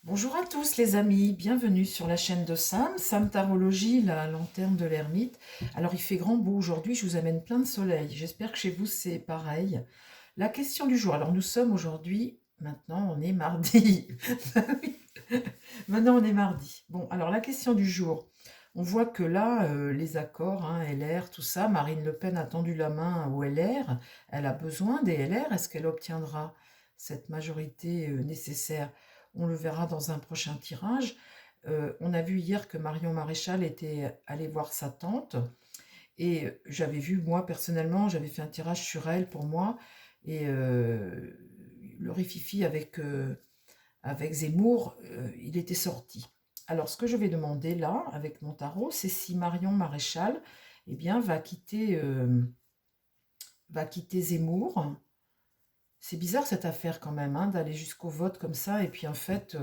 Bonjour à tous les amis, bienvenue sur la chaîne de Sam, Sam Tarologie, la lanterne de l'ermite. Alors il fait grand beau aujourd'hui, je vous amène plein de soleil, j'espère que chez vous c'est pareil. La question du jour, alors nous sommes aujourd'hui, maintenant on est mardi. Oui, maintenant on est mardi. Bon, alors la question du jour, on voit que là, les accords, hein, LR, tout ça, Marine Le Pen a tendu la main au LR, elle a besoin des LR, est-ce qu'elle obtiendra cette majorité nécessaire? On le verra dans un prochain tirage. On a vu hier que Marion Maréchal était allée voir sa tante, et j'avais vu, moi personnellement, j'avais fait un tirage sur elle pour moi, et le rififi avec Zemmour, il était sorti. Alors, ce que je vais demander là, avec mon tarot, c'est si Marion Maréchal, eh bien, va quitter Zemmour. C'est bizarre cette affaire quand même, hein, d'aller jusqu'au vote comme ça, et puis en fait,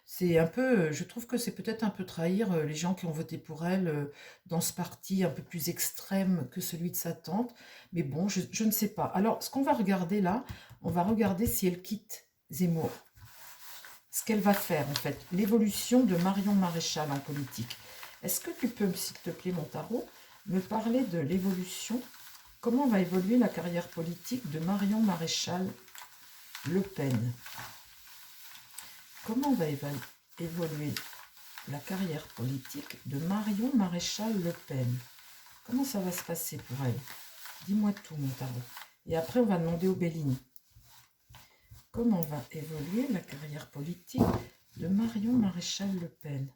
c'est un peu, je trouve que c'est peut-être un peu trahir les gens qui ont voté pour elle dans ce parti un peu plus extrême que celui de sa tante. Mais bon, je ne sais pas. Alors, ce qu'on va regarder là, on va regarder si elle quitte Zemmour, ce qu'elle va faire en fait, l'évolution de Marion Maréchal en politique. Est-ce que tu peux, s'il te plaît, mon tarot, me parler de l'évolution, comment va évoluer la carrière politique de Marion Maréchal Le Pen? Comment va évoluer la carrière politique de Marion Maréchal Le Pen? Comment ça va se passer pour elle? Dis-moi tout, mon tarot. Et après, on va demander au Bellini. Comment va évoluer la carrière politique de Marion Maréchal Le Pen?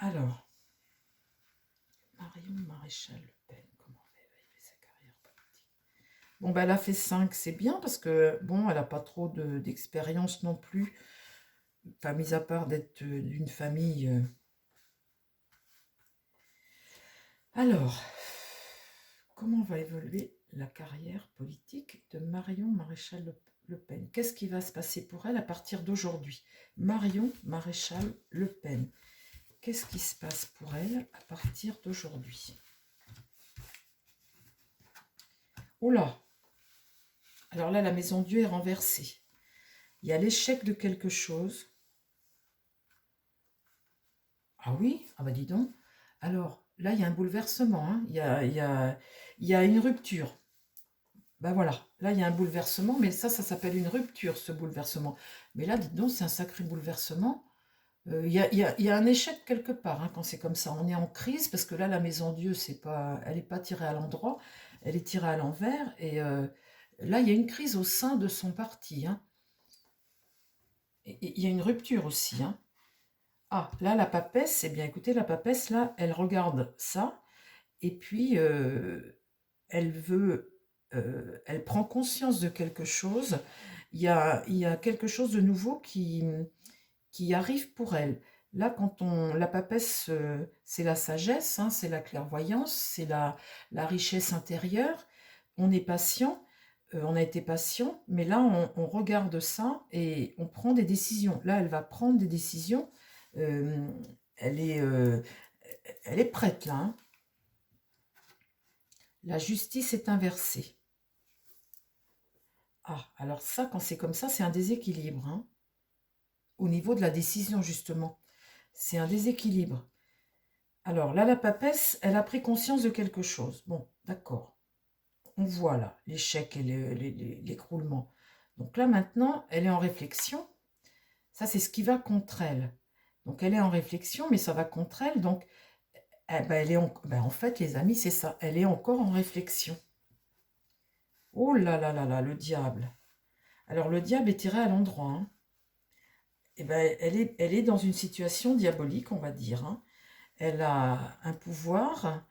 Alors, Marion Maréchal Le Pen, comment va évoluer sa carrière politique? Bon, ben, elle a fait 5, c'est bien parce que, bon, elle n'a pas trop d'expérience non plus. Enfin, mis à part d'être d'une famille. Alors, comment va évoluer la carrière politique de Marion Maréchal Le Pen? Qu'est-ce qui va se passer pour elle à partir d'aujourd'hui? Marion Maréchal Le Pen. Qu'est-ce qui se passe pour elle à partir d'aujourd'hui? Oh là! Alors là, la maison Dieu est renversée. Il y a l'échec de quelque chose. Ah oui? Ah bah dis donc. Alors, là, il y a un bouleversement, hein. Il y a une rupture. Ben voilà, là, il y a un bouleversement, mais ça s'appelle une rupture, ce bouleversement. Mais là, dites donc, c'est un sacré bouleversement. Il y a un échec quelque part, hein, quand c'est comme ça. On est en crise, parce que là, la maison Dieu, elle n'est pas tirée à l'endroit, elle est tirée à l'envers. Et là, il y a une crise au sein de son parti, hein. Et il y a une rupture aussi, hein. Ah, là, la papesse, eh bien, écoutez, la papesse, là, elle regarde ça, et puis elle prend conscience de quelque chose. Il y a quelque chose de nouveau qui arrive pour elle. Là, la papesse, c'est la sagesse, hein, c'est la clairvoyance, c'est la richesse intérieure. On est patient, on a été patient, mais là, on regarde ça et on prend des décisions. Là, elle va prendre des décisions. euh, elle est, euh, elle est prête, là, hein. La justice est inversée. Ah, alors ça, quand c'est comme ça, c'est un déséquilibre, hein, au niveau de la décision, justement. C'est un déséquilibre. Alors là, la papesse, elle a pris conscience de quelque chose. Bon, d'accord. On voit là l'échec et l'écroulement. Donc là, maintenant, elle est en réflexion. Ça, c'est ce qui va contre elle. Donc elle est en réflexion, mais ça va contre elle. Donc, en fait, les amis, c'est ça. Elle est encore en réflexion. Oh là là là là, le diable. Alors, le diable est tiré à l'endroit, hein. Eh ben, elle est dans une situation diabolique, on va dire, hein. Elle a un pouvoir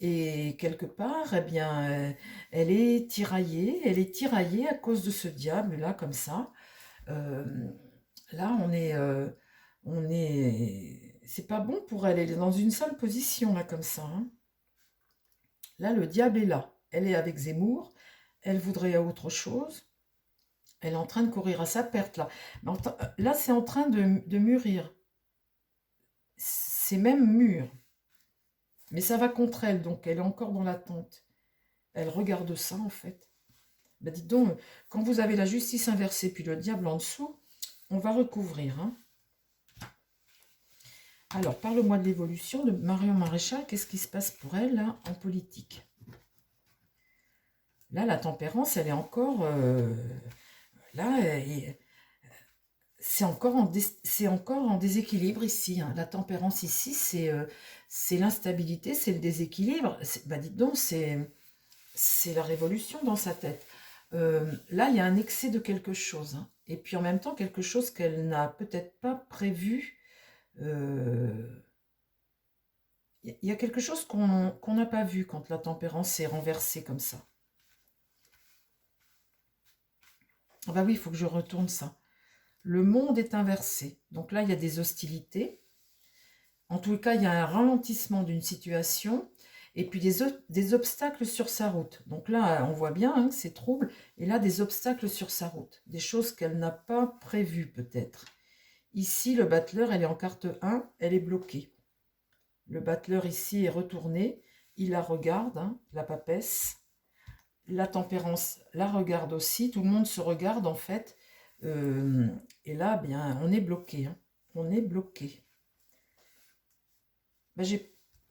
et quelque part, eh bien, elle est tiraillée à cause de ce diable-là, comme ça. Euh, Là, c'est pas bon pour elle, elle est dans une seule position, là, comme ça, hein. Là, le diable est là. Elle est avec Zemmour, elle voudrait autre chose, elle est en train de courir à sa perte, là. Là, c'est en train de mûrir. C'est même mûr. Mais ça va contre elle, donc elle est encore dans l'attente. Elle regarde ça, en fait. Ben, dites donc, quand vous avez la justice inversée, puis le diable en dessous, on va recouvrir. Hein. Alors, parle-moi de l'évolution de Marion Maréchal. Qu'est-ce qui se passe pour elle, là, en politique? Là, la tempérance, elle est encore... là, c'est encore, encore en déséquilibre ici. Hein. La tempérance ici, c'est l'instabilité, c'est le déséquilibre. Bah, dites donc, c'est la révolution dans sa tête. Là, il y a un excès de quelque chose. Hein. Et puis en même temps, quelque chose qu'elle n'a peut-être pas prévu. Il y a quelque chose qu'on n'a pas vu quand la tempérance s'est renversée comme ça. Ah bah oui, il faut que je retourne ça. Le monde est inversé. Donc là, il y a des hostilités. En tout cas, il y a un ralentissement d'une situation et puis des obstacles sur sa route. Donc là, on voit bien hein, que c'est trouble. Et là, des obstacles sur sa route. Des choses qu'elle n'a pas prévues peut-être. Ici, le battleur, elle est en carte 1, elle est bloquée. Le battleur ici est retourné. Il la regarde, hein, la papesse. La tempérance la regarde aussi. Tout le monde se regarde en fait. Et là, bien, on est bloqué. Hein. On est bloqué. Ben,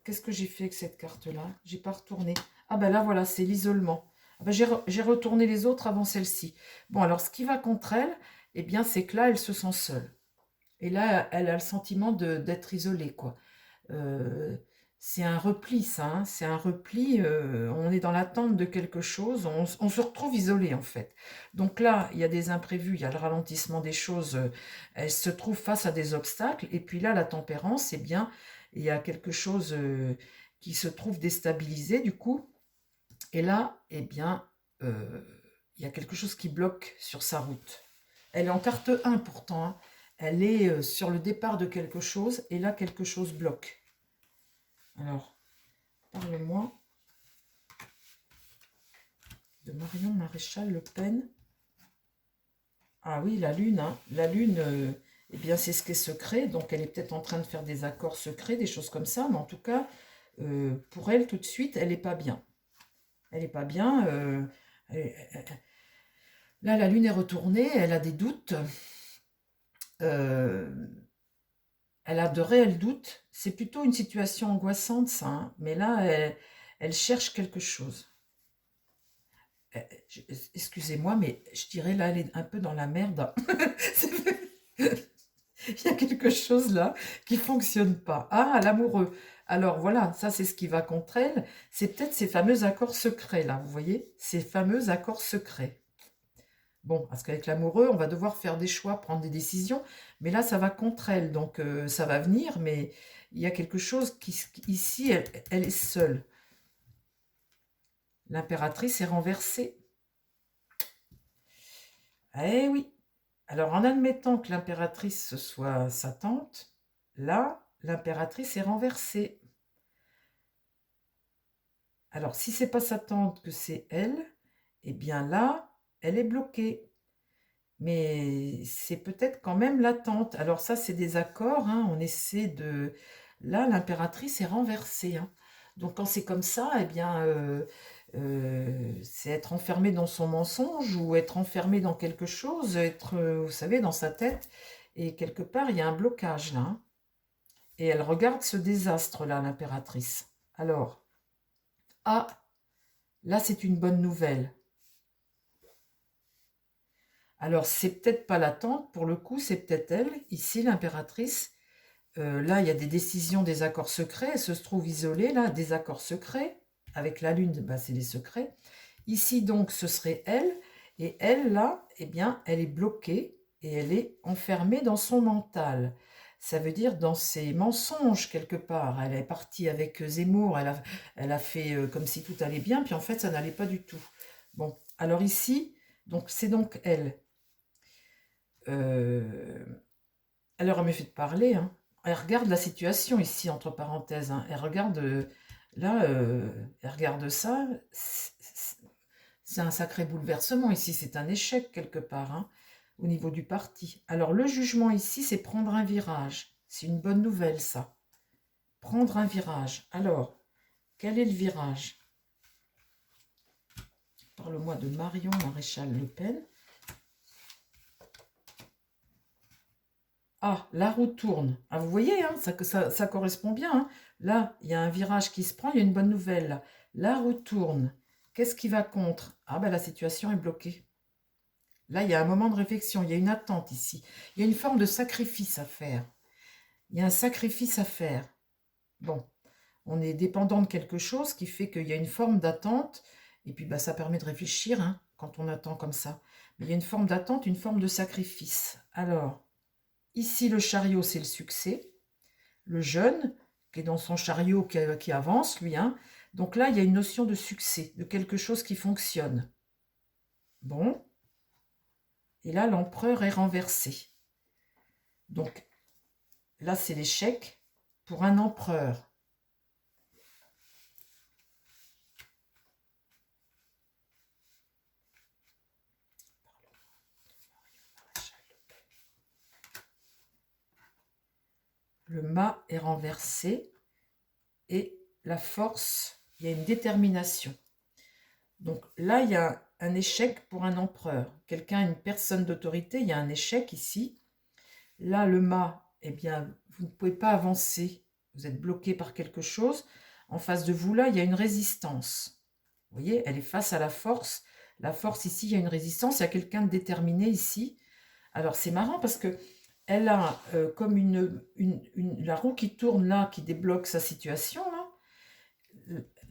qu'est-ce que j'ai fait avec cette carte-là? J'ai pas retourné. Ah ben là, voilà, c'est l'isolement. Ah ben, j'ai retourné les autres avant celle-ci. Bon, alors, ce qui va contre elle, eh bien, c'est que là, elle se sent seule. Et là, elle a le sentiment d'être isolée, quoi. Euh, c'est un repli, ça. Hein, c'est un repli. On est dans l'attente de quelque chose. On se retrouve isolé, en fait. Donc là, il y a des imprévus, il y a le ralentissement des choses. Elle se trouve face à des obstacles. Et puis là, la tempérance, eh bien, il y a quelque chose qui se trouve déstabilisé, du coup. Et là, eh bien, il y a quelque chose qui bloque sur sa route. Elle est en carte 1 pourtant. Hein. Elle est sur le départ de quelque chose. Et là, quelque chose bloque. Alors, parle-moi de Marion Maréchal Le Pen. Ah oui, la Lune. Hein. La Lune, eh bien, c'est ce qui est secret. Donc, elle est peut-être en train de faire des accords secrets, des choses comme ça. Mais en tout cas, pour elle, tout de suite, elle n'est pas bien. Elle n'est pas bien. Là, la Lune est retournée. Elle a des doutes. Euh, elle a de réels doutes. C'est plutôt une situation angoissante, ça. Hein. Mais là, elle cherche quelque chose. Excusez-moi, mais je dirais là, elle est un peu dans la merde. Il y a quelque chose là qui fonctionne pas. Ah, l'amoureux. Alors voilà, ça c'est ce qui va contre elle. C'est peut-être ces fameux accords secrets là, vous voyez? Ces fameux accords secrets. Bon, parce qu'avec l'amoureux, on va devoir faire des choix, prendre des décisions, mais là ça va contre elle, donc ça va venir, mais il y a quelque chose qui, ici, elle est seule. L'impératrice est renversée. Eh oui. Alors, en admettant que l'impératrice soit sa tante, là, l'impératrice est renversée. Alors, si c'est pas sa tante, que c'est elle, eh bien là, elle est bloquée. Mais c'est peut-être quand même la tante. Alors ça, c'est des accords, hein, on essaie de... Là, l'impératrice est renversée. Hein. Donc quand c'est comme ça, eh bien, c'est être enfermé dans son mensonge ou être enfermé dans quelque chose, être, vous savez, dans sa tête. Et quelque part, il y a un blocage là. Hein. Et elle regarde ce désastre-là, l'impératrice. Alors, ah, là, c'est une bonne nouvelle. Alors, c'est peut-être pas la tante, pour le coup, c'est peut-être elle, ici, l'impératrice. Là, il y a des décisions, des accords secrets. Elle se trouve isolée, là, des accords secrets. Avec la lune, bah, c'est les secrets. Ici, donc, ce serait elle. Et elle, là, eh bien, elle est bloquée et elle est enfermée dans son mental. Ça veut dire dans ses mensonges, quelque part. Elle est partie avec Zemmour, elle a fait comme si tout allait bien, puis en fait, ça n'allait pas du tout. Bon, alors ici, donc c'est donc elle. Euh, elle leur a mieux fait de parler. Hein. Elle regarde la situation ici, entre parenthèses. Hein. Elle regarde, là, elle regarde ça. C'est un sacré bouleversement ici. C'est un échec quelque part, hein, au niveau du parti. Alors, le jugement ici, c'est prendre un virage. C'est une bonne nouvelle, ça. Prendre un virage. Alors, quel est le virage? parle-moi de Marion Maréchal Le Pen. Ah, la roue tourne. Ah, vous voyez, hein, ça correspond bien. Hein. Là, il y a un virage qui se prend, il y a une bonne nouvelle. Là. La roue tourne. Qu'est-ce qui va contre? Ah, ben la situation est bloquée. Là, il y a un moment de réflexion, il y a une attente ici. Il y a une forme de sacrifice à faire. Il y a un sacrifice à faire. Bon, on est dépendant de quelque chose qui fait qu'il y a une forme d'attente. Et puis, bah, ça permet de réfléchir hein, quand on attend comme ça. Mais il y a une forme d'attente, une forme de sacrifice. Alors, ici, le chariot, c'est le succès. Le jeune, qui est dans son chariot, qui avance, lui. Hein. Donc là, il y a une notion de succès, de quelque chose qui fonctionne. Bon. Et là, l'empereur est renversé. Donc, là, c'est l'échec pour un empereur. Le mât est renversé et la force, il y a une détermination. Donc là, il y a un échec pour un empereur. Quelqu'un, une personne d'autorité, il y a un échec ici. Là, le mât, eh bien, vous ne pouvez pas avancer. Vous êtes bloqué par quelque chose. En face de vous, là, il y a une résistance. Vous voyez, elle est face à la force. La force, ici, il y a une résistance. Il y a quelqu'un de déterminé ici. Alors, c'est marrant parce que elle a comme la roue qui tourne là, qui débloque sa situation.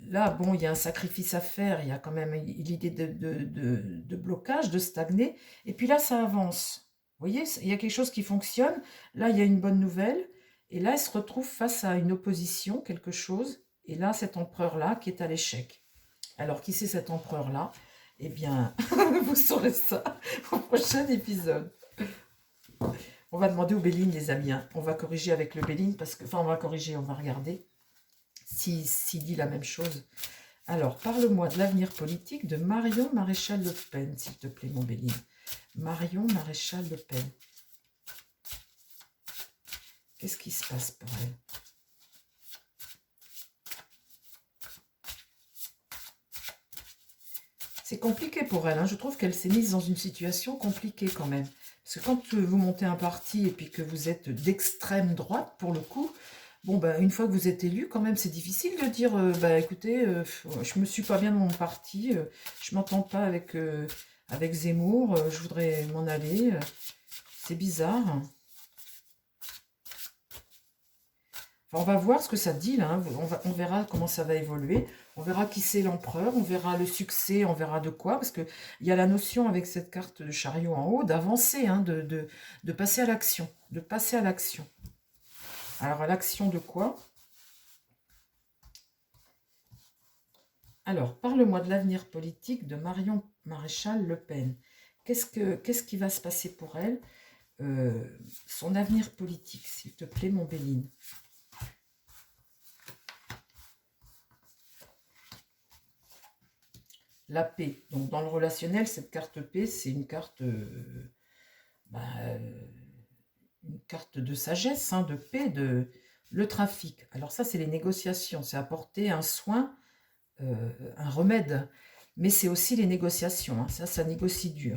Là, bon, il y a un sacrifice à faire. Il y a quand même l'idée de blocage, de stagner. Et puis là, ça avance. Vous voyez, il y a quelque chose qui fonctionne. Là, il y a une bonne nouvelle. Et là, elle se retrouve face à une opposition, quelque chose. Et là, cet empereur-là qui est à l'échec. Alors, qui c'est cet empereur-là? Eh bien, vous saurez ça au prochain épisode. On va demander au Béline, les amis. Hein. On va corriger avec le Béline, parce que, enfin, on va corriger, on va regarder s'il dit la même chose. Alors, parle-moi de l'avenir politique de Marion Maréchal Le Pen, s'il te plaît, mon Béline. Marion Maréchal Le Pen. Qu'est-ce qui se passe pour elle? C'est compliqué pour elle. Hein. Je trouve qu'elle s'est mise dans une situation compliquée quand même. Parce que quand vous montez un parti et puis que vous êtes d'extrême droite, pour le coup, bon, ben, une fois que vous êtes élu, quand même, c'est difficile de dire, bah, écoutez, je me suis pas bien dans mon parti, je m'entends pas avec Zemmour, je voudrais m'en aller. C'est bizarre. Enfin, on va voir ce que ça dit, là. Hein. On verra comment ça va évoluer. On verra qui c'est l'empereur, on verra le succès, on verra de quoi. Parce qu'il y a la notion, avec cette carte de chariot en haut, d'avancer, hein, de passer à l'action. De passer à l'action. Alors, à l'action de quoi? Alors, parle-moi de l'avenir politique de Marion Maréchal Le Pen. Qu'est-ce qui va se passer pour elle? Son avenir politique, s'il te plaît, mon Béline. La paix. Donc, dans le relationnel, cette carte paix, c'est une carte, une carte de sagesse, hein, de paix, le trafic. Alors ça, c'est les négociations. C'est apporter un soin, un remède. Mais c'est aussi les négociations. Hein. Ça négocie dur.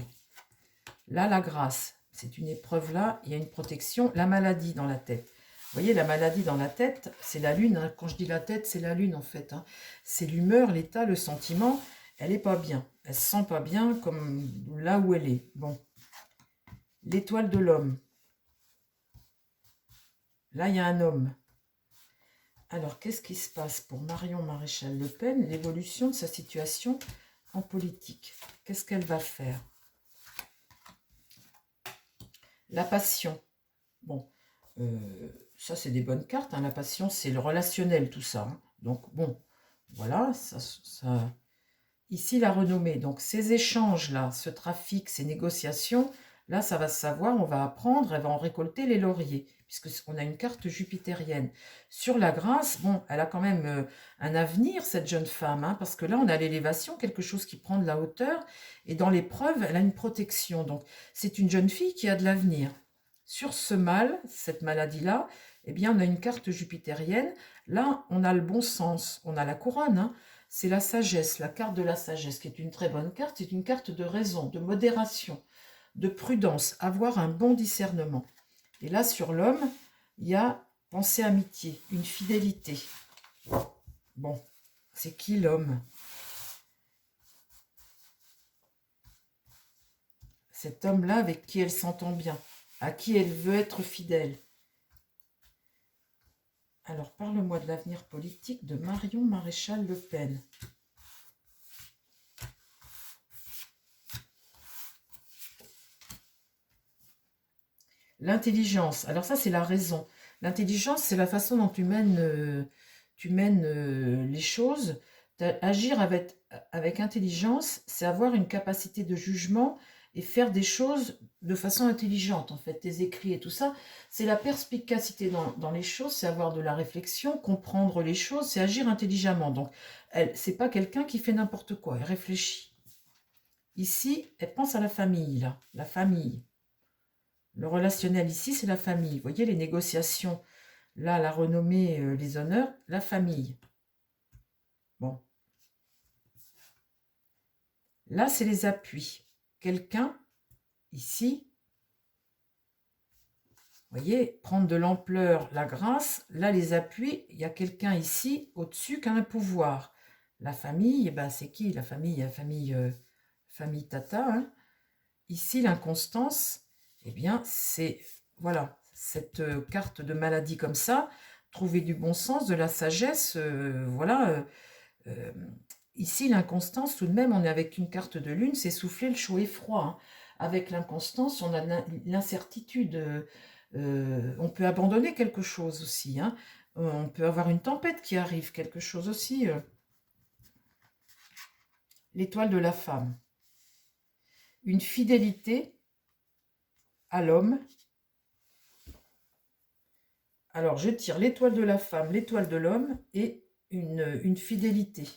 Là, la grâce. C'est une épreuve là. Il y a une protection. La maladie dans la tête. Vous voyez, la maladie dans la tête, c'est la lune. Hein. Quand je dis la tête, c'est la lune en fait. Hein. C'est l'humeur, l'état, le sentiment. Elle n'est pas bien. Elle se sent pas bien comme là où elle est. Bon. L'étoile de l'homme. Là, il y a un homme. Alors, qu'est-ce qui se passe pour Marion Maréchal Le Pen? L'évolution de sa situation en politique. Qu'est-ce qu'elle va faire? La passion. Bon, ça, c'est des bonnes cartes. Hein. La passion, c'est le relationnel, tout ça. Hein. Donc, bon, voilà, ça... Ici, la renommée. Donc, ces échanges-là, ce trafic, ces négociations, là, ça va se savoir, on va apprendre, elle va en récolter les lauriers, puisqu'on a une carte jupitérienne. Sur la grâce, bon, elle a quand même un avenir, cette jeune femme, hein, parce que là, on a l'élévation, quelque chose qui prend de la hauteur, et dans l'épreuve, elle a une protection. Donc, c'est une jeune fille qui a de l'avenir. Sur ce mal, cette maladie-là, eh bien, on a une carte jupitérienne. Là, on a le bon sens, on a la couronne, hein. c'est la sagesse, la carte de la sagesse, qui est une très bonne carte. C'est une carte de raison, de modération, de prudence, avoir un bon discernement. Et là, sur l'homme, il y a pensée amitié, une fidélité. Bon, c'est qui l'homme? Cet homme-là avec qui elle s'entend bien, à qui elle veut être fidèle. Alors, parle-moi de l'avenir politique de Marion Maréchal Le Pen. L'intelligence, alors ça c'est la raison. L'intelligence, c'est la façon dont tu mènes les choses. Agir avec intelligence, c'est avoir une capacité de jugement et faire des choses de façon intelligente, en fait. Tes écrits et tout ça, c'est la perspicacité dans les choses, c'est avoir de la réflexion, comprendre les choses, c'est agir intelligemment. Donc, c'est pas quelqu'un qui fait n'importe quoi, elle réfléchit. Ici, elle pense à la famille, là, la famille. Le relationnel ici, c'est la famille. Vous voyez, les négociations, là, la renommée, les honneurs, la famille. Bon. Là, c'est les appuis. Quelqu'un, ici, vous voyez, prendre de l'ampleur, la grâce. Là, les appuis, il y a quelqu'un ici, au-dessus, qui a un pouvoir. La famille, eh ben, c'est qui la famille? Famille Tata. Hein. Ici, l'inconstance, eh bien, c'est, voilà, cette carte de maladie comme ça, trouver du bon sens, de la sagesse, voilà. Ici, l'inconstance, tout de même, on est avec une carte de lune, c'est souffler le chaud et froid. Hein. Avec l'inconstance, on a l'incertitude. On peut abandonner quelque chose aussi. Hein. On peut avoir une tempête qui arrive, quelque chose aussi. L'étoile de la femme. Une fidélité à l'homme. Alors, je tire l'étoile de la femme, l'étoile de l'homme et une fidélité.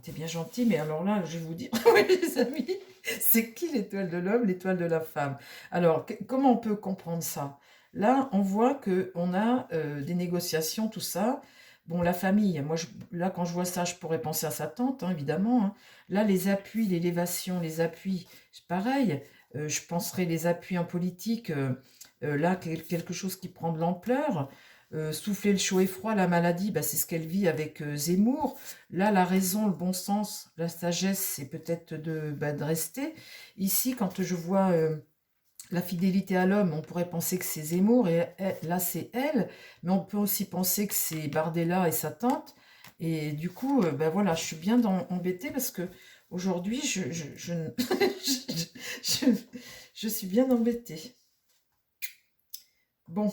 T'es bien gentil, mais alors là, je vais vous dire, oui, les amis, c'est qui l'étoile de l'homme, l'étoile de la femme? Alors, comment on peut comprendre ça? Là, on voit qu'on a des négociations, tout ça. Bon, la famille, moi, là, quand je vois ça, je pourrais penser à sa tante, hein, évidemment. Hein. Là, les appuis, l'élévation, les appuis, c'est pareil. Je penserais les appuis en politique, là, quelque chose qui prend de l'ampleur. Souffler le chaud et froid, la maladie, bah, c'est ce qu'elle vit avec Zemmour. Là, la raison, le bon sens, la sagesse, c'est peut-être de rester. Ici, quand je vois la fidélité à l'homme, on pourrait penser que c'est Zemmour, et là, c'est elle. Mais on peut aussi penser que c'est Bardella et sa tante. Et du coup, ben voilà, je suis bien embêtée parce que aujourd'hui, je, je suis bien embêtée. Bon,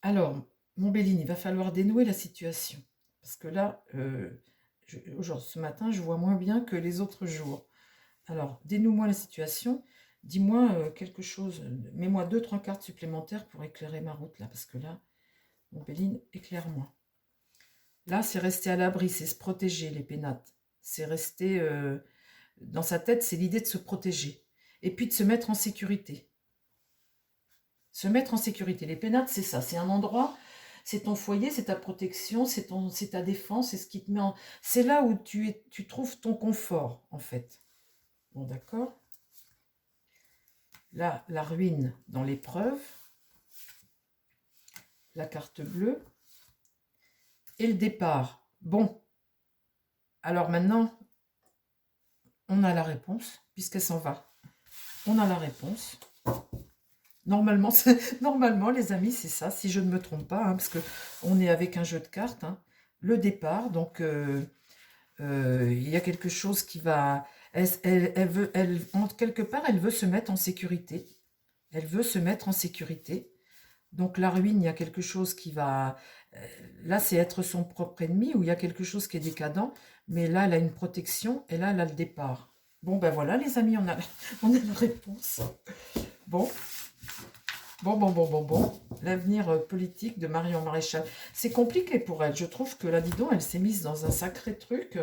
alors, mon Béline, il va falloir dénouer la situation. Parce que là, ce matin, je vois moins bien que les autres jours. Alors, dénoue-moi la situation. Dis-moi quelque chose. Mets-moi 2-3 cartes supplémentaires pour éclairer ma route, là. Parce que là, mon Béline, éclaire-moi. Là, c'est rester à l'abri, c'est se protéger, les pénates. C'est rester... dans sa tête, c'est l'idée de se protéger. Et puis de se mettre en sécurité. Se mettre en sécurité. Les pénates, c'est ça. C'est un endroit... C'est ton foyer, c'est ta protection, c'est ta défense, c'est ce qui te met en... C'est là où tu trouves ton confort, en fait. Bon, d'accord. Là, la ruine dans l'épreuve. La carte bleue. Et le départ. Bon. Alors maintenant, on a la réponse, puisqu'elle s'en va. On a la réponse. Normalement, normalement les amis, c'est ça, si je ne me trompe pas, hein, parce qu'on est avec un jeu de cartes. Hein. Le départ, donc il y a quelque chose qui va... quelque part, elle veut se mettre en sécurité. Elle veut se mettre en sécurité. Donc la ruine, il y a quelque chose qui va... Là, c'est être son propre ennemi, ou il y a quelque chose qui est décadent, mais là, elle a une protection, et là, elle a le départ. Bon, ben voilà, les amis, on a la réponse. Bon. Bon. L'avenir politique de Marion Maréchal. C'est compliqué pour elle. Je trouve que là, dis donc, elle s'est mise dans un sacré truc.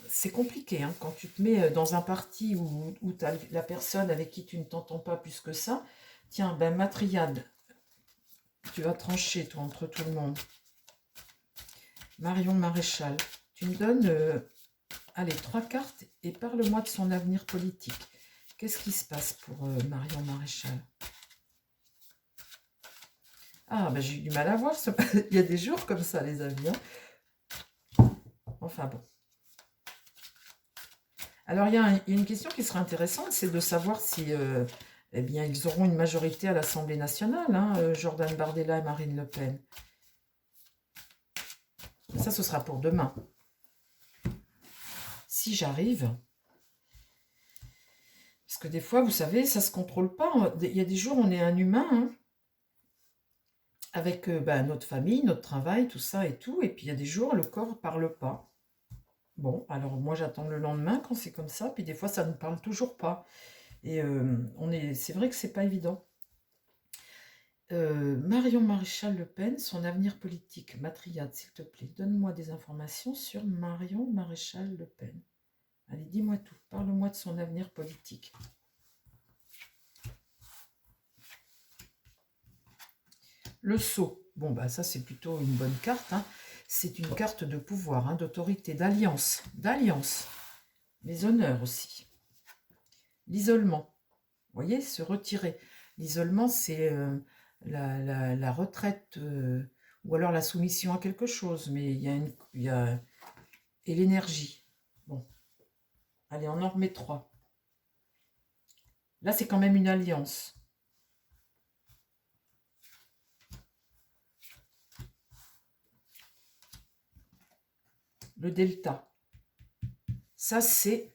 C'est compliqué hein, quand tu te mets dans un parti où tu as la personne avec qui tu ne t'entends pas plus que ça. Tiens, ben Matriade, tu vas trancher, toi, entre tout le monde. Marion Maréchal, tu me donnes, allez, 3 cartes et parle-moi de son avenir politique. Qu'est-ce qui se passe pour Marion Maréchal? Ah, ben j'ai eu du mal à voir. Il y a des jours comme ça, les amis. Hein. Enfin bon. Alors, il y a une question qui serait intéressante, c'est de savoir si eh bien, ils auront une majorité à l'Assemblée nationale, hein, Jordan Bardella et Marine Le Pen. Ça, ce sera pour demain. Si j'arrive, parce que des fois, vous savez, ça ne se contrôle pas. Il y a des jours, on est un humain, hein, avec notre famille, notre travail, tout ça et tout. Et puis, il y a des jours, le corps ne parle pas. Bon, alors moi, j'attends le lendemain quand c'est comme ça. Puis des fois, ça ne parle toujours pas. Et c'est vrai que c'est pas évident. Marion Maréchal Le Pen, son avenir politique. Matriade, s'il te plaît, donne-moi des informations sur Marion Maréchal Le Pen. Allez, dis-moi tout. Parle-moi de son avenir politique. Le sceau. Bon, bah ça, c'est plutôt une bonne carte. Hein. C'est une carte de pouvoir, hein, d'autorité, d'alliance. D'alliance. Les honneurs aussi. L'isolement. Vous voyez, se retirer. L'isolement, c'est la retraite ou alors la soumission à quelque chose. Mais il y a et l'énergie. Bon. Allez, on en remet 3. Là, c'est quand même une alliance. Le delta. Ça, c'est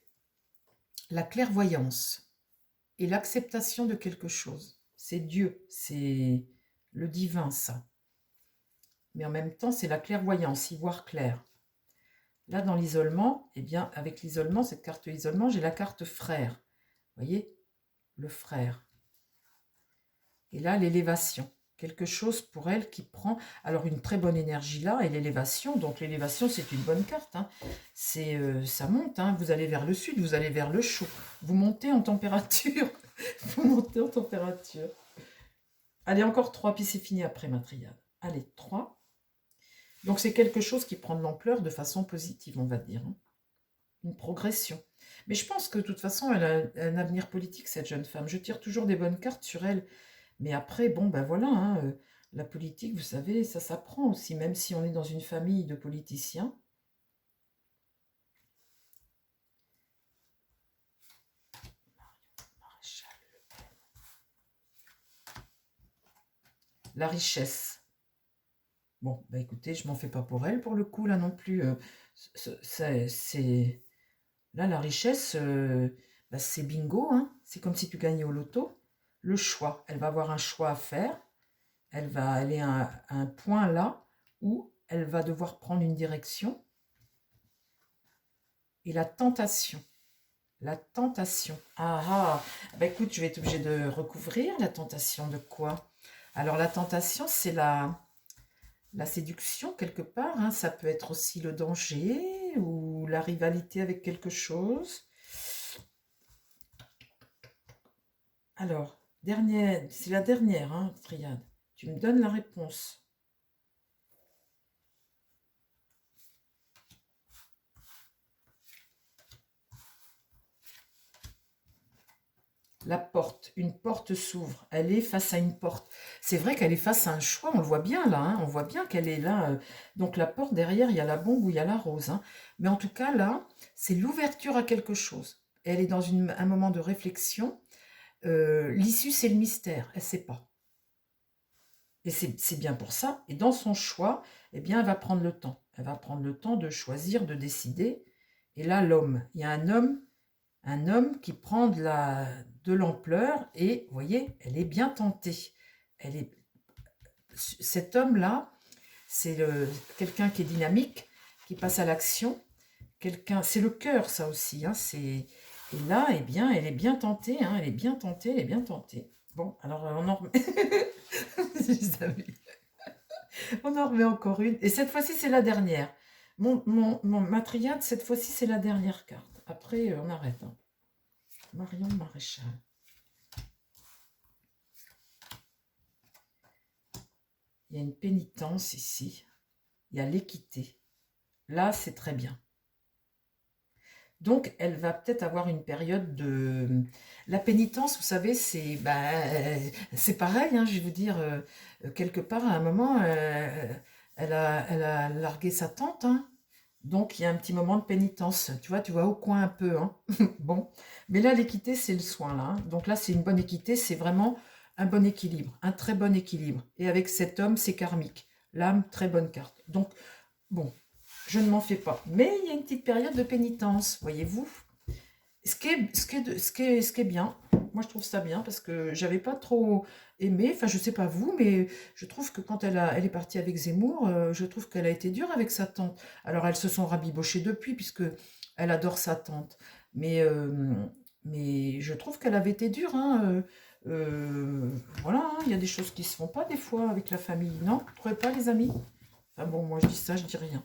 la clairvoyance et l'acceptation de quelque chose. C'est Dieu, c'est le divin, ça. Mais en même temps, c'est la clairvoyance, y voir clair. Là, dans l'isolement, eh bien, avec l'isolement, cette carte isolement, j'ai la carte frère. Vous voyez, le frère. Et là, l'élévation. Quelque chose pour elle qui prend, alors une très bonne énergie là, et l'élévation. Donc l'élévation, c'est une bonne carte. Hein. Ça monte, hein. Vous allez vers le sud, vous allez vers le chaud. Vous montez en température. Vous montez en température. Allez, encore 3, puis c'est fini après ma triade. Allez, 3. Donc c'est quelque chose qui prend de l'ampleur de façon positive, on va dire. Hein. Une progression. Mais je pense que de toute façon, elle a un avenir politique, cette jeune femme. Je tire toujours des bonnes cartes sur elle. Mais après, bon, ben voilà, hein, la politique, vous savez, ça s'apprend aussi, même si on est dans une famille de politiciens. La richesse. Bon, bah écoutez, je m'en fais pas pour elle, pour le coup, là non plus. C'est... Là, la richesse, bah, c'est bingo, hein. C'est comme si tu gagnais au loto. Le choix, elle va avoir un choix à faire. Elle va aller à un point là où elle va devoir prendre une direction. Et la tentation. La tentation. Ah ah. Bah écoute, je vais être obligée de recouvrir. La tentation de quoi? Alors la tentation, c'est la séduction quelque part. Hein. Ça peut être aussi le danger ou la rivalité avec quelque chose. Alors, c'est la dernière, hein, triade. Tu me donnes la réponse. La porte, une porte s'ouvre, elle est face à une porte. C'est vrai qu'elle est face à un choix, on le voit bien là, hein, on voit bien qu'elle est là. Donc la porte, derrière, il y a la bombe ou il y a la rose. Hein. Mais en tout cas, là, c'est l'ouverture à quelque chose. Elle est dans un moment de réflexion. L'issue, c'est le mystère, elle ne sait pas. Et c'est bien pour ça. Et dans son choix, eh bien, elle va prendre le temps. Elle va prendre le temps de choisir, de décider. Et là, l'homme, il y a un homme qui prend de l'ampleur et, vous voyez, elle est bien tentée. Cet homme-là, c'est quelqu'un qui est dynamique, qui passe à l'action. C'est le cœur, ça aussi. Hein, et là, eh bien, elle est bien tentée. Hein, elle est bien tentée, elle est bien tentée. Bon, alors on en remet. On en remet encore une. Et cette fois-ci, c'est la dernière. Ma triade, cette fois-ci, c'est la dernière carte. Après, on arrête. Hein. Marion Maréchal. il y a une pénitence ici, il y a l'équité. Là, c'est très bien. Donc, elle va peut-être avoir une période de... La pénitence, vous savez, c'est pareil, hein, je vais vous dire, quelque part, à un moment, elle a largué sa tante, hein. Donc, il y a un petit moment de pénitence. Tu vois au coin un peu, hein. Bon, mais là, l'équité, c'est le soin, là, hein. Donc là, c'est une bonne équité, c'est vraiment un bon équilibre, un très bon équilibre. Et avec cet homme, c'est karmique. L'âme, très bonne carte. Donc, bon, je ne m'en fais pas. Mais il y a une petite période de pénitence, voyez-vous. Ce qui est bien, moi je trouve ça bien parce que j'avais pas trop aimé, enfin je sais pas vous, mais je trouve que quand elle est partie avec Zemmour, je trouve qu'elle a été dure avec sa tante. Alors elles se sont rabibochées depuis puisque elle adore sa tante, mais, euh, mais je trouve qu'elle avait été dure, hein, voilà, hein, il y a des choses qui se font pas des fois avec la famille, non? Vous trouvez pas les amis? Enfin bon, moi je dis ça, je dis rien.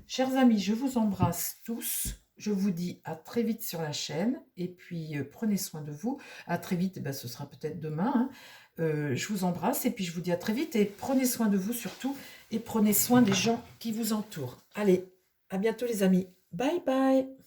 Chers amis, je vous embrasse tous. Je vous dis à très vite sur la chaîne et puis prenez soin de vous. À très vite, ben, ce sera peut-être demain, hein. Je vous embrasse et puis je vous dis à très vite et prenez soin de vous surtout et prenez soin des gens qui vous entourent. Allez, à bientôt les amis. Bye bye.